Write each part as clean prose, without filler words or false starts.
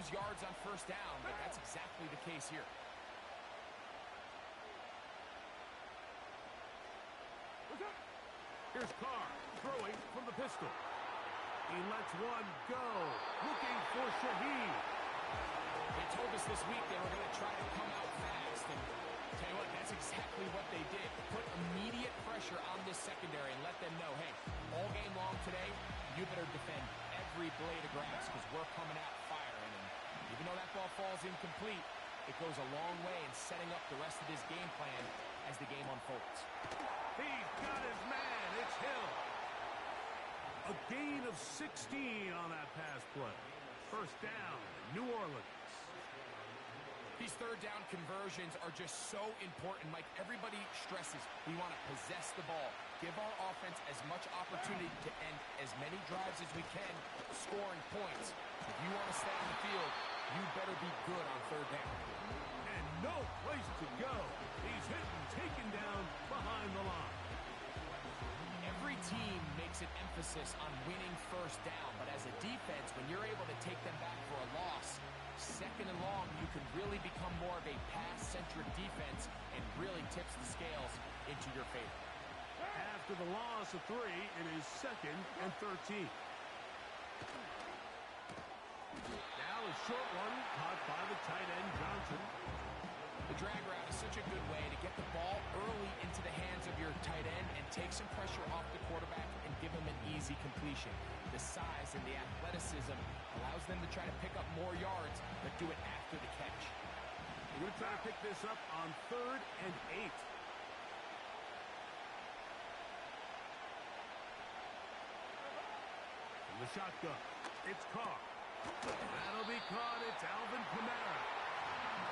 lose yards on first down, but that's exactly the case here. Here's Carr throwing from the pistol. He lets one go, looking for Shaheed. They told us this week they were going to try to come out fast, and tell you what, that's exactly what they did. Put immediate pressure on this secondary and let them know, hey, all game long today, you better defend every blade of grass because we're coming out firing. And even though that ball falls incomplete, it goes a long way in setting up the rest of this game plan as the game unfolds. He's got his man. It's Hill. A gain of 16 on that pass play. First down, New Orleans. These third down conversions are just so important. Like everybody stresses, we want to possess the ball, give our offense as much opportunity to end as many drives as we can, scoring points. If you want to stay on the field, you better be good on third down. And no place to go. He's hit and taken down behind the line. Every team makes an emphasis on winning first down, but as a defense, when you're able to take them back for a loss, second and long, you can really become more of a pass-centric defense and really tips the scales into your favor. After the loss of 3, it is 2nd and 13. Now a short one caught by the tight end Johnson. The drag route is such a good way to get the ball early into the hands of your tight end and take some pressure off the quarterback and give him an easy completion. The size and the athleticism allows them to try to pick up more yards, but do it after the catch. We're going to try to pick this up on 3rd and 8. From the shotgun, it's Carr. That'll be caught. It's Alvin Kamara.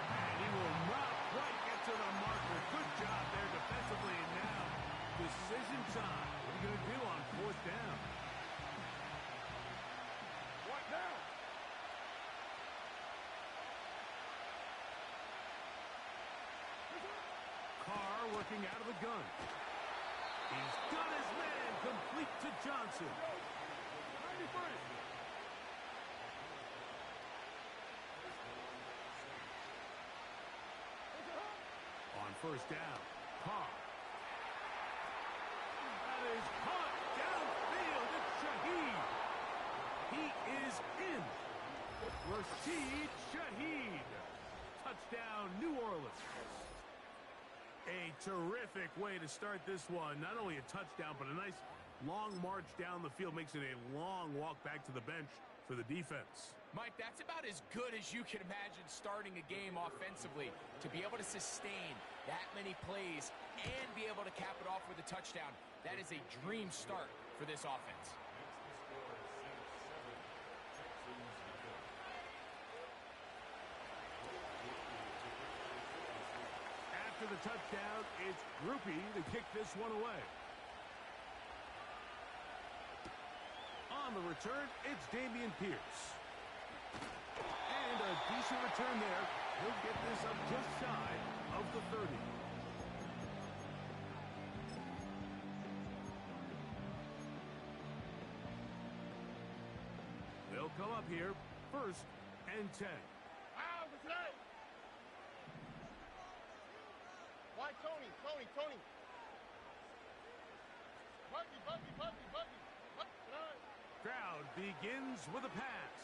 And he will not quite get to the marker. Good job there defensively. And now, decision time. What are you going to do on 4th down? What now? Carr working out of the gun. He's got his man complete to Johnson. 93. On first down, Carr. That is caught downfield. It's Shaheed. Rashid Shaheed. Touchdown, New Orleans. A terrific way to start this one. Not only a touchdown, but a nice long march down the field. Makes it a long walk back to the bench for the defense. Mike, that's about as good as you can imagine starting a game offensively. To be able to sustain that many plays and be able to cap it off with a touchdown, that is a dream start for this offense. After the touchdown, it's Groupie to kick this one away. On the return, it's Dameon Pierce. And a decent return there. He'll get this up just shy of the 30. They'll come up here, 1st and 10. Why Tony? Tony. Buggy. Crowd begins with a pass.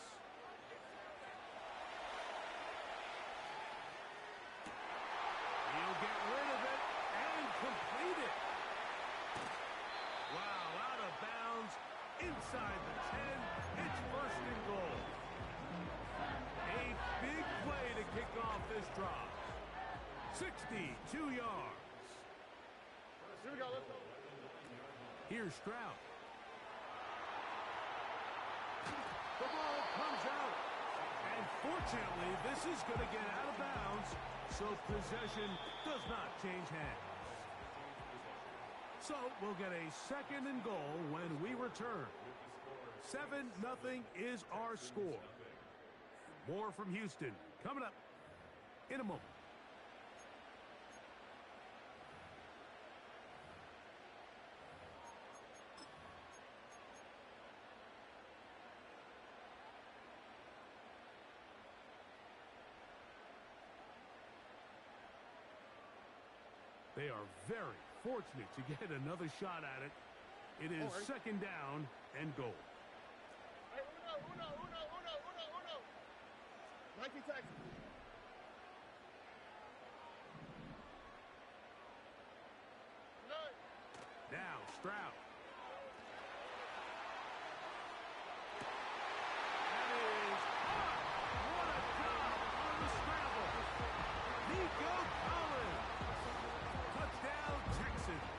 He'll get rid of it and complete it. Wow, out of bounds, inside the 10. It's 1st and goal. A big play to kick off this drive. 62 yards. Here we go, let's go. Here's Stroud. The ball comes out. And fortunately, this is going to get out of bounds, so possession does not change hands. So we'll get a 2nd and goal when we return. 7-0 is our score. More from Houston coming up in a moment. They are very fortunate to get another shot at it. It is second down and goal. Hey, uno. 19 Texas. Now Stroud. That is what a job on the scramble. Nico Collins. Touchdown Texans.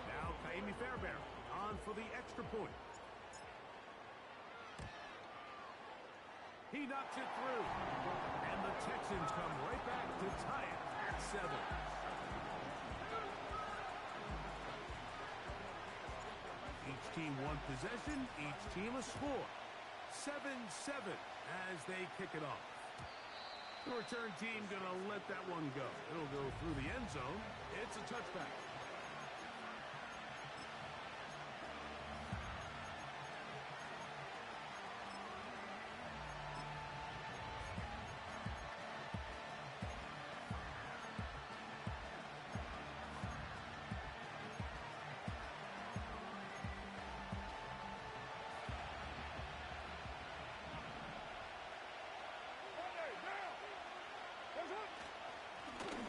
Now Kaimi Fairbairn on for the extra point. He knocks it through. And the Texans come right back to tie it at 7. Each team one possession, each team a score. 7-7 as they kick it off. The return team going to let that one go. It'll go through the end zone. It's a touchback.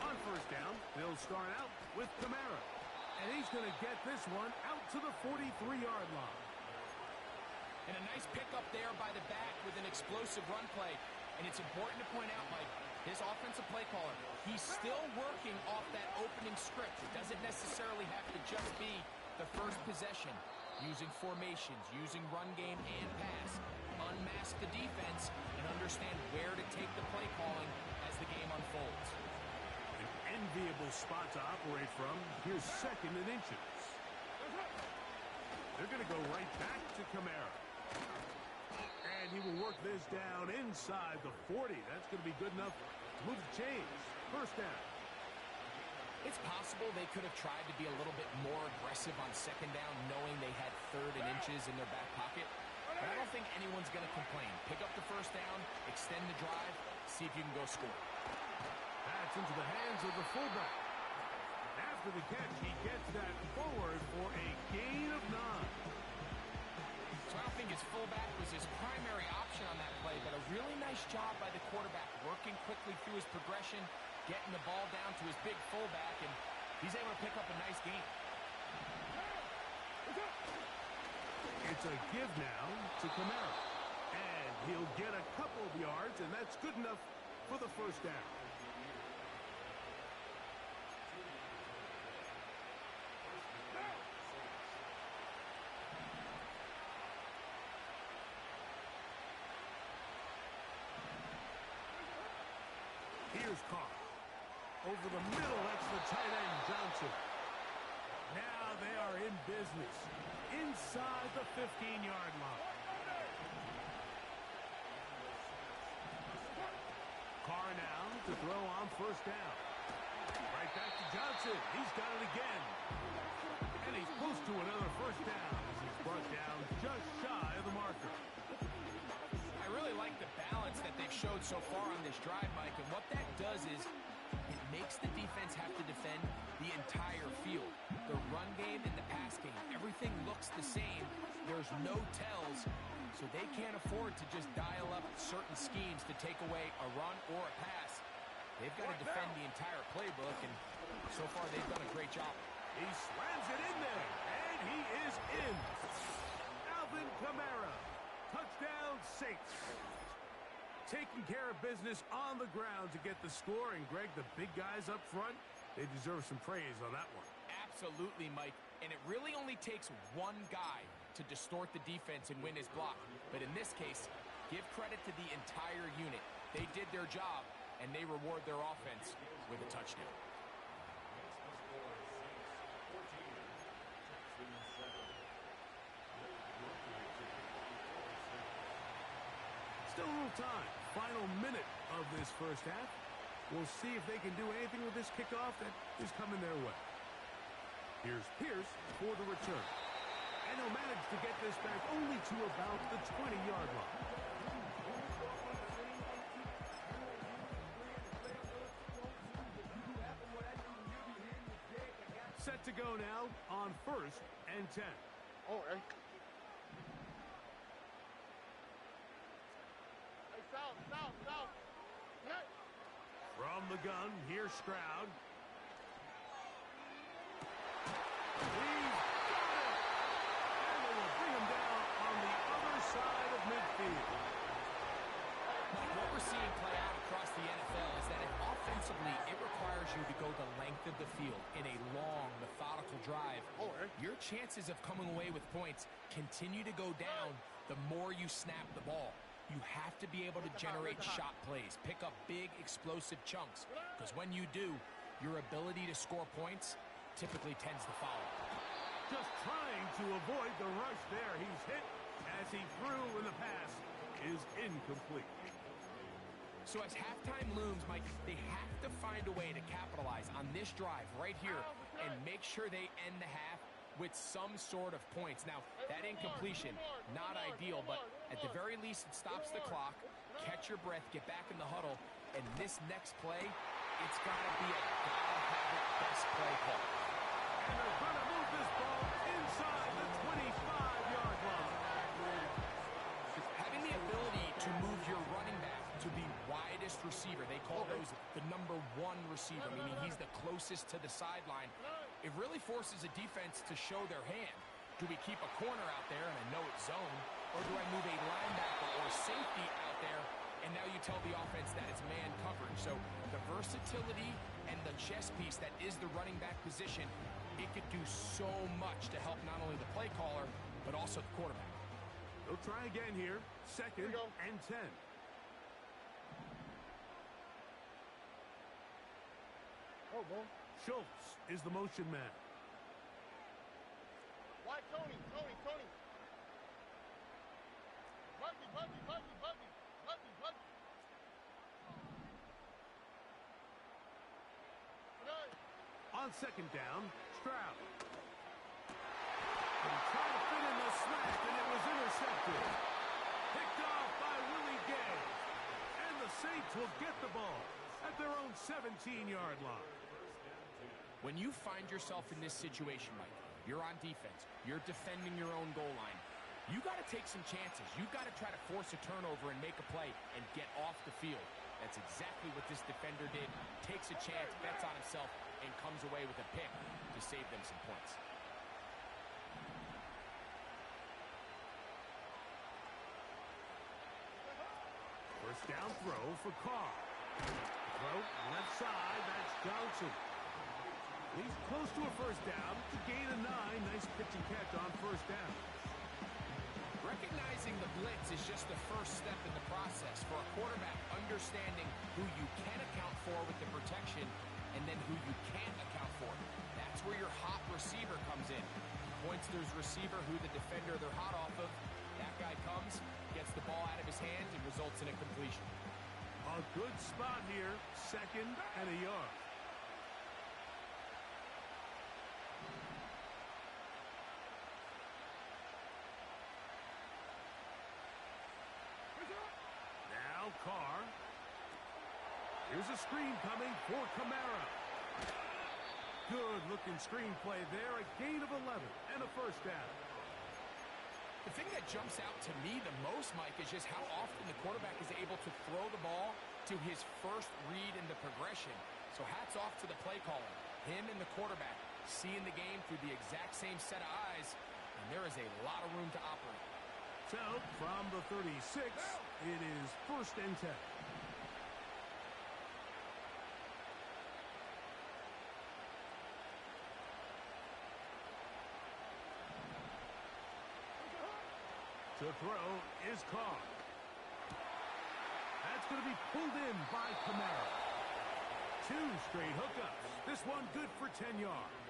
On first down, they'll start out with Kamara. And he's going to get this one out to the 43-yard line. And a nice pickup there by the back with an explosive run play. And it's important to point out, Mike, this offensive play caller, he's still working off that opening script. It doesn't necessarily have to just be the first possession. Using formations, using run game and pass. Unmask the defense and understand where to take the play calling as the game unfolds. An enviable spot to operate from. Here's second and inches. They're going to go right back to Kamara. And he will work this down inside the 40. That's going to be good enough to move the chains. First down. It's possible they could have tried to be a little bit more aggressive on second down, knowing they had third and inches in their back pocket. But I don't think anyone's going to complain. Pick up the first down, extend the drive, see if you can go score. That's into the hands of the fullback. After the catch, he gets that forward for a gain of 9. So I don't think his fullback was his primary option on that play, but a really nice job by the quarterback, working quickly through his progression, getting the ball down to his big fullback, and he's able to pick up a nice gain. It's a give now to Kamara. And he'll get a couple of yards, and that's good enough for the first down. Here's Carr. Over the middle, that's the tight end, Johnson. Now they are in business. Inside the 15-yard line. Carr now to throw on first down. Right back to Johnson. He's got it again. And he's close to another first down as he's brought down just shy of the marker. I really like the balance that they've showed so far on this drive, Mike, and what that does is it makes the defense have to defend the entire field. The run game and the pass game, everything looks the same. There's no tells, so they can't afford to just dial up certain schemes to take away a run or a pass. They've got to defend the entire playbook, and so far they've done a great job. He slams it in there, and he is in. Alvin Kamara, touchdown Saints. Taking care of business on the ground to get the score, and Greg, the big guys up front, they deserve some praise on that one. Absolutely, Mike, and it really only takes one guy to distort the defense and win his block. But in this case, give credit to the entire unit. They did their job, and they reward their offense with a touchdown. Still a little time. Final minute of this first half. We'll see if they can do anything with this kickoff that is coming their way. Here's Pierce for the return. And he'll manage to get this back only to about the 20-yard line. to go now on 1st and 10. Oh, hey. Hey, south. Hey. From the gun, here's Stroud. He's got it! And they will bring him down on the other side of midfield. What we're seeing play out across the NFL is that offensively, it requires you to go the length of the field in a long, methodical drive. Your chances of coming away with points continue to go down the more you snap the ball. You have to be able to generate shot plays, pick up big, explosive chunks, because when you do, your ability to score points typically tends to follow. Just trying to avoid the rush there. He's hit as he threw, and the pass is incomplete. So as halftime looms, Mike, they have to find a way to capitalize on this drive right here and make sure they end the half with some sort of points. Now, that incompletion, not ideal, but at the very least, it stops the clock. Catch your breath, get back in the huddle, and this next play, it's got to be a gotta-have-it best play call. And they're going to move this ball inside the 25-yard line. Having the ability to move your running back to the widest receiver, they call those the number 1 receiver, meaning he's the closest to the sideline. It really forces a defense to show their hand. Do we keep a corner out there, and I know it's zone, or do I move a linebacker or safety out there, and now you tell the offense that it's man coverage? So the versatility and the chess piece that is the running back position, it could do so much to help not only the play caller, but also the quarterback. They'll try again here, 2nd and 10. Oh, boy. Schultz is the motion man. Why, Tony? Buggy. On 2nd down, Stroud. And he tried to fit in the slant, and it was intercepted. Picked off by Willie Gay. And the Saints will get the ball at their own 17-yard line. When you find yourself in this situation, Mike, you're on defense, you're defending your own goal line, you got to take some chances. You've got to try to force a turnover and make a play and get off the field. That's exactly what this defender did. Takes a chance, bets on himself, and comes away with a pick to save them some points. First down throw for Carr. Throw left side, that's Johnson. He's close to a first down to gain a 9. Nice pitch and catch on first down. Recognizing the blitz is just the first step in the process for a quarterback, understanding who you can account for with the protection and then who you can't account for. That's where your hot receiver comes in. Points to his receiver, who the defender they're hot off of. That guy comes, gets the ball out of his hand, and results in a completion. A good spot here, 2nd and a yard. Now Carr. Here's a screen coming for Kamara. Good-looking screen play there. A gain of 11 and a first down. The thing that jumps out to me the most, Mike, is just how often the quarterback is able to throw the ball to his first read in the progression. So hats off to the play caller. Him and the quarterback seeing the game through the exact same set of eyes, and there is a lot of room to operate. So, from the 36, it is 1st and 10. To throw is Carr. That's going to be pulled in by Kamara. 2 straight hookups. This one good for 10 yards.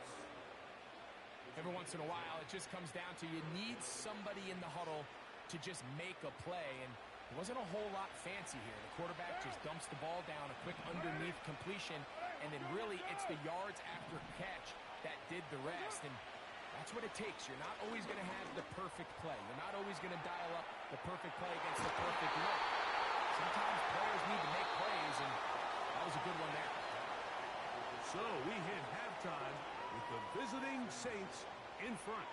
Every once in a while, it just comes down to you need somebody in the huddle to just make a play, and it wasn't a whole lot fancy here. The quarterback just dumps the ball down, a quick underneath completion, and then really it's the yards after catch that did the rest, and that's what it takes. You're not always going to have the perfect play. You're not always going to dial up the perfect play against the perfect look. Sometimes players need to make plays, and that was a good one there. So we hit halftime with the visiting Saints in front.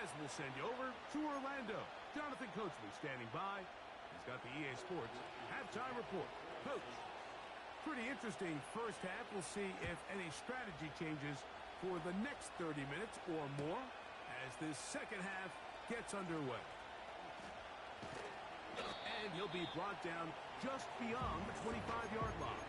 As we'll send you over to Orlando. Jonathan Coachman standing by. He's got the EA Sports halftime report. Coach, pretty interesting first half. We'll see if any strategy changes for the next 30 minutes or more as this second half gets underway. And he'll be brought down just beyond the 25-yard line.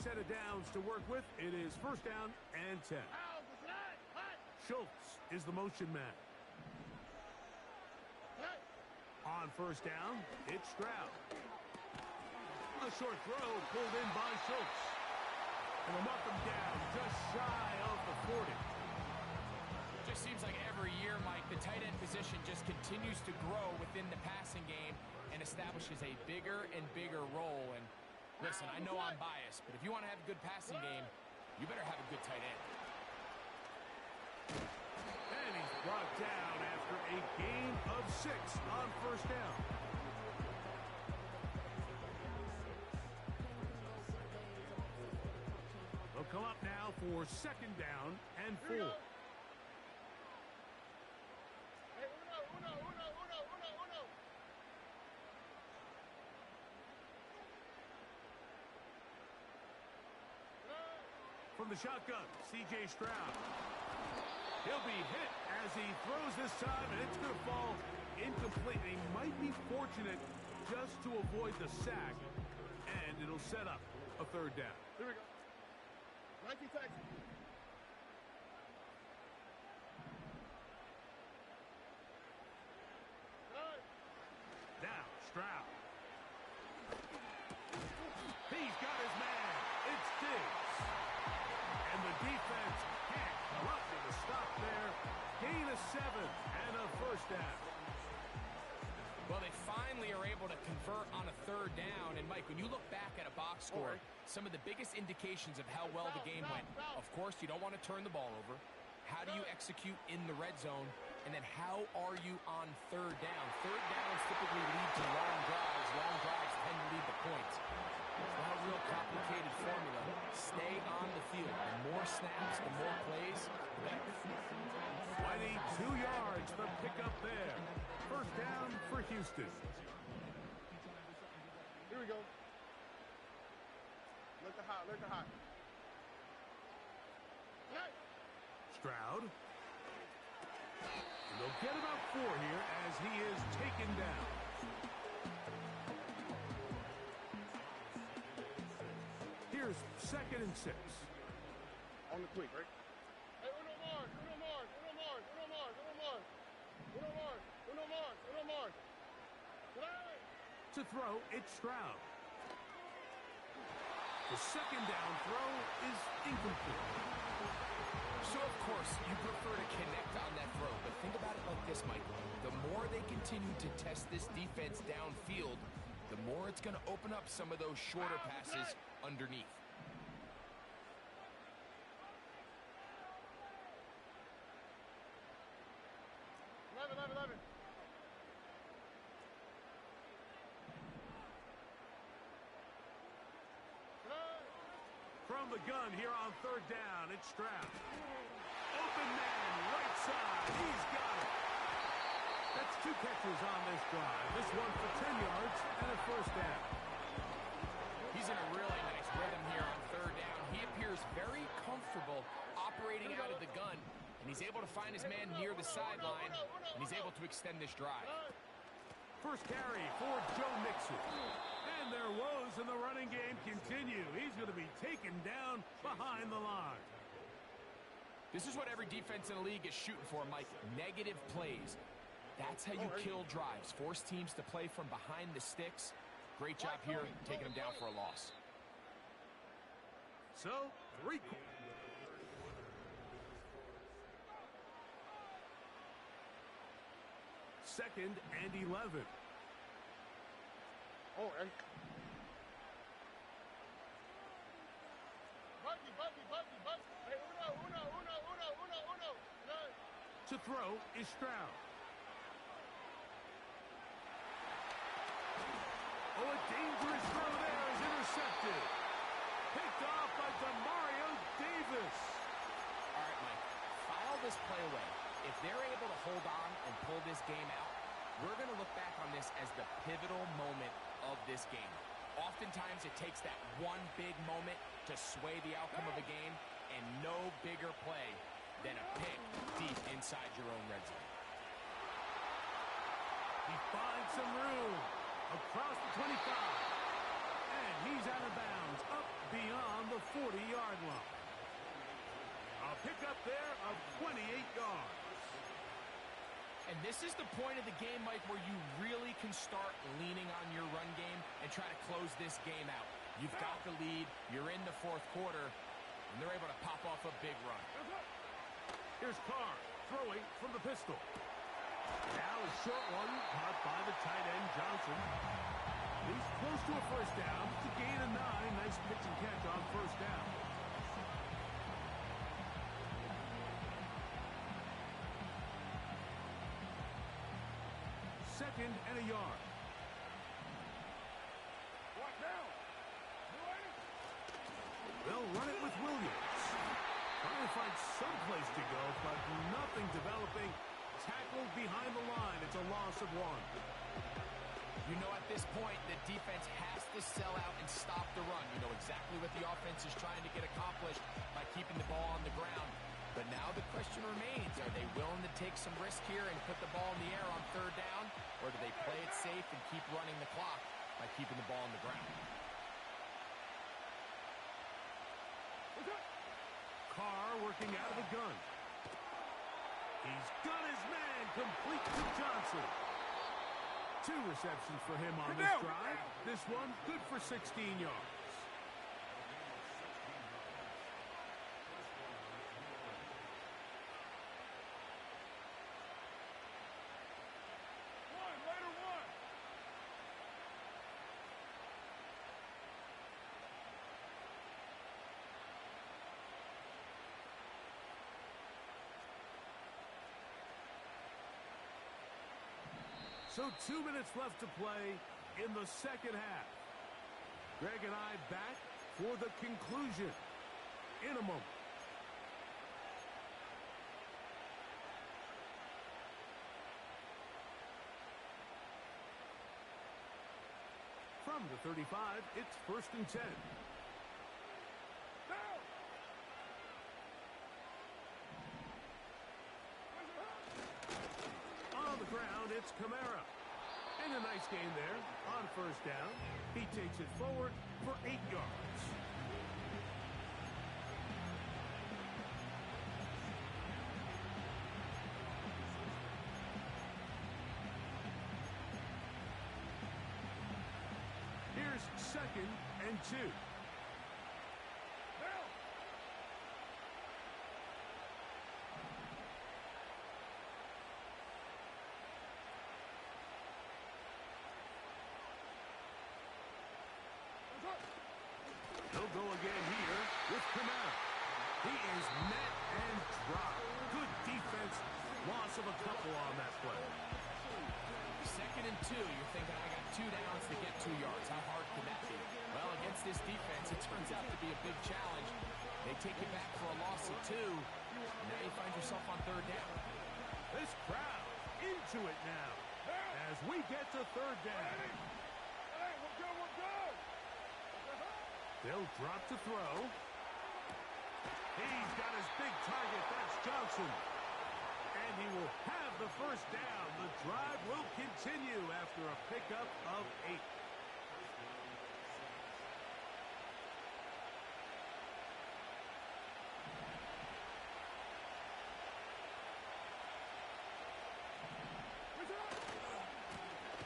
Set of downs to work with. It is first down and 10. Schultz is the motion man. On first down, it's Stroud. A short throw pulled in by Schultz. And they'll mark him down just shy of the 40. It just seems like every year, Mike, the tight end position just continues to grow within the passing game and establishes a bigger and bigger role. And listen, I know I'm biased, but if you want to have a good passing game, you better have a good tight end. And he's brought down after a gain of 6 on first down. They'll come up now for second down and 4. From the shotgun, C.J. Stroud. He'll be hit as he throws this time, and it's going to fall incomplete. He might be fortunate just to avoid the sack, and it'll set up a third down. Here we go. 19 seconds. Now, Stroud. He's got his man. It's Diggs. And the defense can't come up with a stop there. Gain of 7 and a first down. Well, they finally are able to convert on a third down. And, Mike, when you look back at a box score, some of the biggest indications of how well the game went, of course, you don't want to turn the ball over. How do you execute in the red zone? And then how are you on third down? Third downs typically lead to long drives. Long drives tend to lead to points. It's not a real complicated formula. Stay on the field. The more snaps, the more plays, the better. 22 yards for pickup there. First down for Houston. Here we go. Look at hot, look at hot. Stroud. And they'll get about 4 here as he is taken down. Here's second and 6. On the quick, right? Hey, Uno Mars, Uno Mars, Uno Mars, Uno Mars, Uno Mars. Uno Mars, Uno Mars, Uno Mars. To throw, it's Stroud. The second down throw is incomplete. So, of course, you prefer to connect on that throw, but think about it like this, Michael. The more they continue to test this defense downfield, the more it's going to open up some of those shorter passes underneath. From the gun here on third down, it's Stroud. Open man, right side. He's got it. That's 2 catches on this drive. This one for 10 yards and a first down. He's in a really nice rhythm here on third down. He appears very comfortable operating out of the gun, and he's able to find his man near the sideline, and he's able to extend this drive. First carry for Joe Mixon. And their woes in the running game continue. He's going to be taken down behind the line. This is what every defense in the league is shooting for, Mike. Negative plays. That's how you kill drives. Force teams to play from behind the sticks. Great job here, taking them down for a loss. So, 3. Second and 11. Oh, and Buggy. Hey, Uno. To throw is Stroud. Oh, a dangerous throw there is intercepted. Picked off by Demario Davis. All right, Mike, file this play away. If they're able to hold on and pull this game out, we're going to look back on this as the pivotal moment of this game. Oftentimes, it takes that one big moment to sway the outcome of a game, and no bigger play than a pick deep inside your own red zone. He finds some room across the 25. And he's out of bounds, up beyond the 40-yard line. A pickup there of 28 yards. And this is the point of the game, Mike, where you really can start leaning on your run game and try to close this game out. You've got the lead, you're in the fourth quarter, and they're able to pop off a big run. Here's Carr throwing from the pistol. Now a short one caught by the tight end Johnson. He's close to a first down. It's a gain of 9. Nice pitch and catch on first down. Second and a yard. What now? They'll run it with Williams. Trying to find some place to go, but nothing developing. Tackled behind the line. It's a loss of 1. You know at this point the defense has to sell out and stop the run. You know exactly what the offense is trying to get accomplished by keeping the ball on the ground. But now the question remains, are they willing to take some risk here and put the ball in the air on third down? Or do they play it safe and keep running the clock by keeping the ball on the ground? Carr working out of the gun. He's got his man complete to Johnson. 2 receptions for him on this drive. This one good for 16 yards. So 2 minutes left to play in the second half. Greg and I back for the conclusion in a moment. From the 35, it's 1st and 10. On the ground, it's Kamara. And a nice gain there on first down. He takes it forward for 8 yards. Here's 2nd and 2. He'll go again here with Kamara. He is met and dropped. Good defense. Loss of a couple on that play. 2nd and 2. You're thinking, I got 2 downs to get 2 yards. How hard could that be? Well, against this defense, it turns out to be a big challenge. They take it back for a loss of 2. Now you find yourself on third down. This crowd into it now as we get to third down. Hey, we're good, we're good. They'll drop to throw. He's got his big target. That's Johnson. And he will have the first down. The drive will continue after a pickup of 8.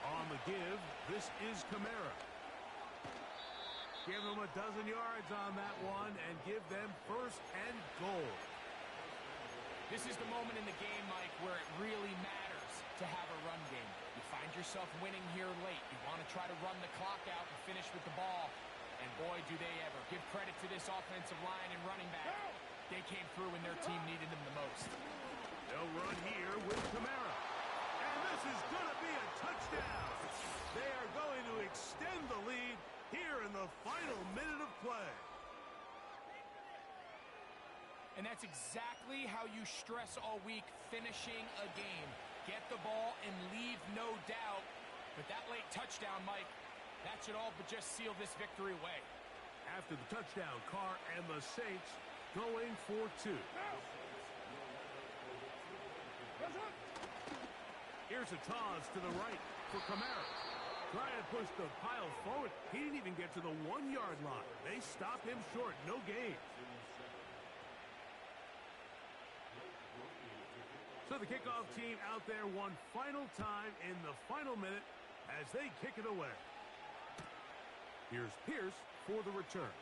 On the give, this is Kamara. Give them a dozen yards on that one and give them 1st and goal. This is the moment in the game, Mike, where it really matters to have a run game. You find yourself winning here late. You want to try to run the clock out and finish with the ball. And boy, do they ever. Give credit to this offensive line and running back. They came through when their team needed them the most. They'll run here with Kamara. And this is going to be a touchdown. They are going to extend the lead here in the final minute of play. And that's exactly how you stress all week, finishing a game. Get the ball and leave no doubt. But that late touchdown, Mike, that should all but just seal this victory away. After the touchdown, Carr and the Saints going for two. Here's a toss to the right for Kamara. Trying to push the pile forward. He didn't even get to the 1-yard line. They stop him short. No gain. So the kickoff team out there one final time in the final minute as they kick it away. Here's Pierce for the return.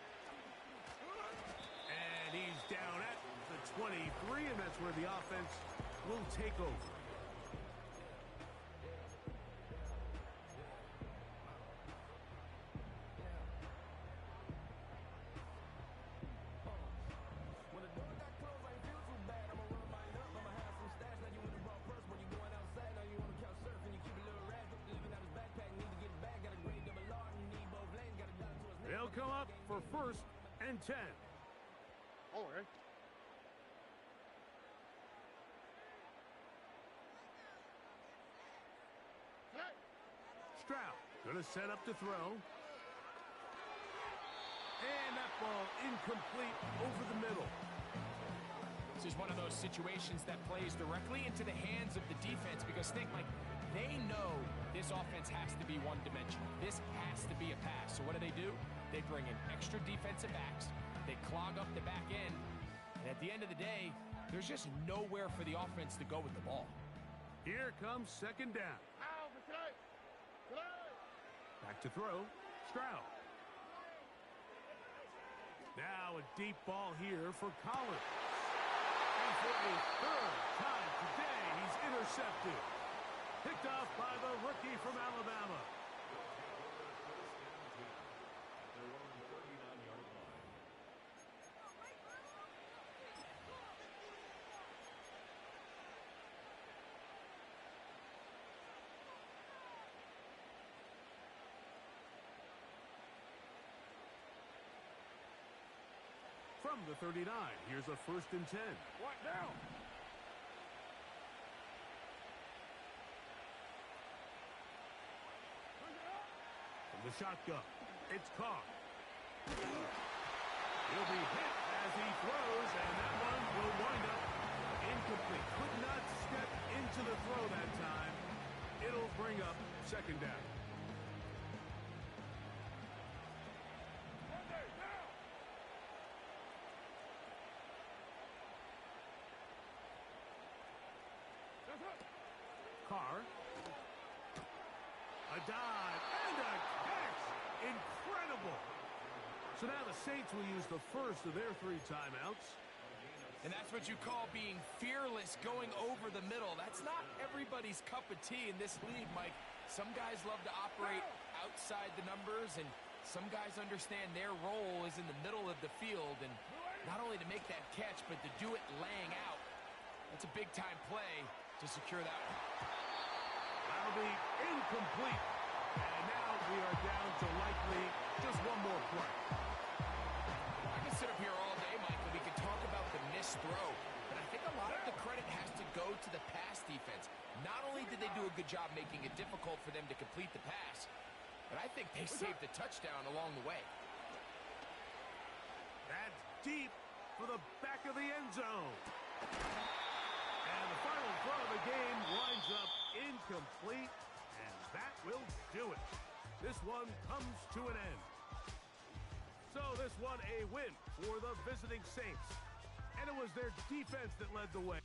And he's down at the 23, and that's where the offense will take over. They'll come up for 1st and 10. Oh, okay. Stroud going to set up to throw. And that ball incomplete over the middle. This is one of those situations that plays directly into the hands of the defense because, think, Mike, they know this offense has to be one-dimensional. This has to be a pass. So what do? They bring in extra defensive backs. They clog up the back end. And at the end of the day, there's just nowhere for the offense to go with the ball. Here comes 2nd down. Back to throw. Stroud. Now a deep ball here for Collins. And for a 3rd time today, he's intercepted. Picked off by the rookie from Alabama. From the 39, here's a 1st and 10. What now? From the shotgun, it's Carr. He'll be hit as he throws, and that one will wind up incomplete. Could not step into the throw that time. It'll bring up 2nd down. Carr. A dive and a catch. Incredible. So now the Saints will use the first of their 3 timeouts. And that's what you call being fearless, going over the middle. That's not everybody's cup of tea in this league, Mike. Some guys love to operate outside the numbers, and some guys understand their role is in the middle of the field, and not only to make that catch, but to do it laying out. That's a big-time play to secure that one. That'll be incomplete. And now we are down to likely just one more play. I can sit up here all day, Mike, and we can talk about the missed throw. But I think a lot of the credit has to go to the pass defense. Not only did they do a good job making it difficult for them to complete the pass, but I think they saved the touchdown along the way. That's deep for the back of the end zone. And the final throw of the game winds up incomplete, and that will do it. This one comes to an end. So this one a win for the visiting Saints. And it was their defense that led the way.